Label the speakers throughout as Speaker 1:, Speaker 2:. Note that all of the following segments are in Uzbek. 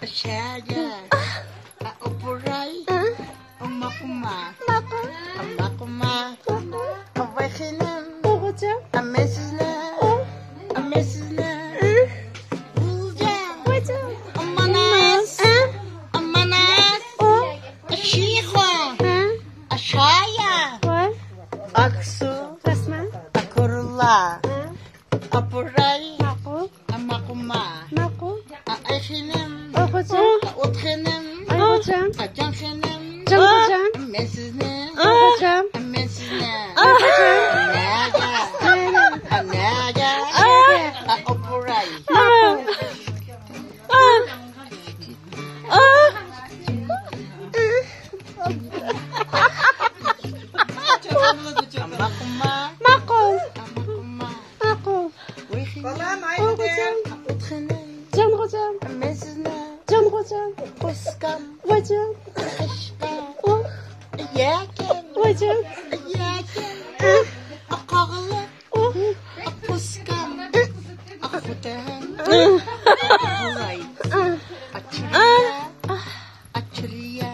Speaker 1: Şaya. Opuray. Makuma. Makuma. Avakinim.
Speaker 2: Hocam.
Speaker 1: Amesizler. Amesizler. Bulacağım.
Speaker 2: Hocam.
Speaker 1: Amanas. Amanas. Şiha. Aşağıya.
Speaker 2: Var.
Speaker 1: Aksu.
Speaker 2: Resmen.
Speaker 1: Akurullah. Apuray.
Speaker 2: Makul.
Speaker 1: Makuma.
Speaker 2: Makul.
Speaker 1: Ayşenim.
Speaker 2: Hocam.
Speaker 1: Utkenim.
Speaker 2: Ay hocam.
Speaker 1: Cankenim.
Speaker 2: Can hocam.
Speaker 1: Amesizler.
Speaker 2: Hocam.
Speaker 1: Amesizler.
Speaker 2: Hocam.
Speaker 1: Anaga. Anaga. Opuray.
Speaker 2: Makul.
Speaker 1: Makuma.
Speaker 2: Makul.
Speaker 1: Makuma.
Speaker 2: Makul.
Speaker 1: Hocam. Utkenim.
Speaker 2: Can hocam.
Speaker 1: Amesizler.
Speaker 2: Can hocam.
Speaker 1: Kuskam.
Speaker 2: Hocam.
Speaker 1: Aşkam. Yakem.
Speaker 2: Hocam.
Speaker 1: Yakem. Akağlı. Kuskam. Akutan. Bulay. Açırıya. Açırıya.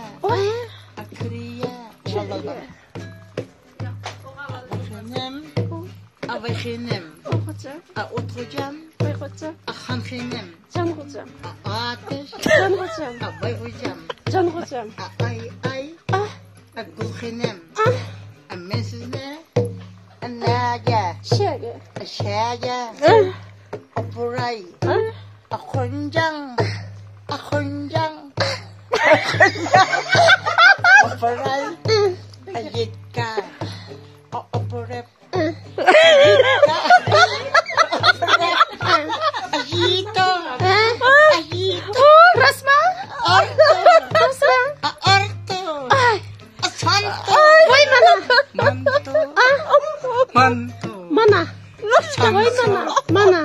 Speaker 1: Akriya. Çalala. Avaşenim.
Speaker 2: Hocam.
Speaker 1: Oturacağım.
Speaker 2: Ay hocam.
Speaker 1: Hanşenim.
Speaker 2: Can hocam.
Speaker 1: Ateş.
Speaker 2: Can hocam.
Speaker 1: Bay hocam.
Speaker 2: Can hocam.
Speaker 1: Ay.
Speaker 2: Ah.
Speaker 1: Gülhenim.
Speaker 2: Ah.
Speaker 1: Mesizle. Naga.
Speaker 2: Şege.
Speaker 1: Şaya. Opuray. Akonjang. Opuray. Ayitka. Opurep. Ayito.
Speaker 2: Resmen.
Speaker 1: Arto.
Speaker 2: Resmen.
Speaker 1: Arto. Santo.
Speaker 2: Vay mana.
Speaker 1: Manto. Manto.
Speaker 2: Mana. Vay mana. Mana.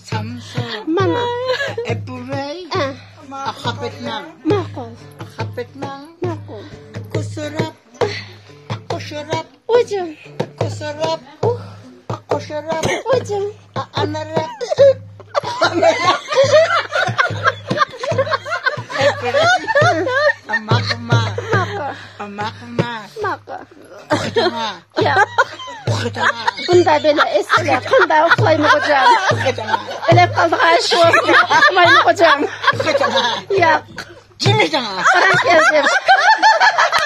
Speaker 1: Samso.
Speaker 2: Mana.
Speaker 1: Epuray. Akapetnang.
Speaker 2: Makul.
Speaker 1: Akapetnang.
Speaker 2: Makul.
Speaker 1: Kusurap.
Speaker 2: Hocam.
Speaker 1: Kusurap. Kusurap.
Speaker 2: Hocam.
Speaker 1: Anarap. Makma. Makma.
Speaker 2: Maka.
Speaker 1: Kıtama.
Speaker 2: Ya.
Speaker 1: Kıtama.
Speaker 2: Bunda böyle eskiler. Kında oklayma hocam.
Speaker 1: Kıtama.
Speaker 2: Elep kaldık aşı olsun. Okumayma hocam.
Speaker 1: Kıtama.
Speaker 2: Ya.
Speaker 1: Cimritama.
Speaker 2: Karan geldim.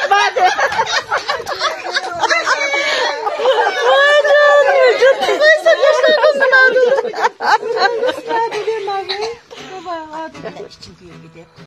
Speaker 2: Hadi.
Speaker 1: İçim büyük bir de.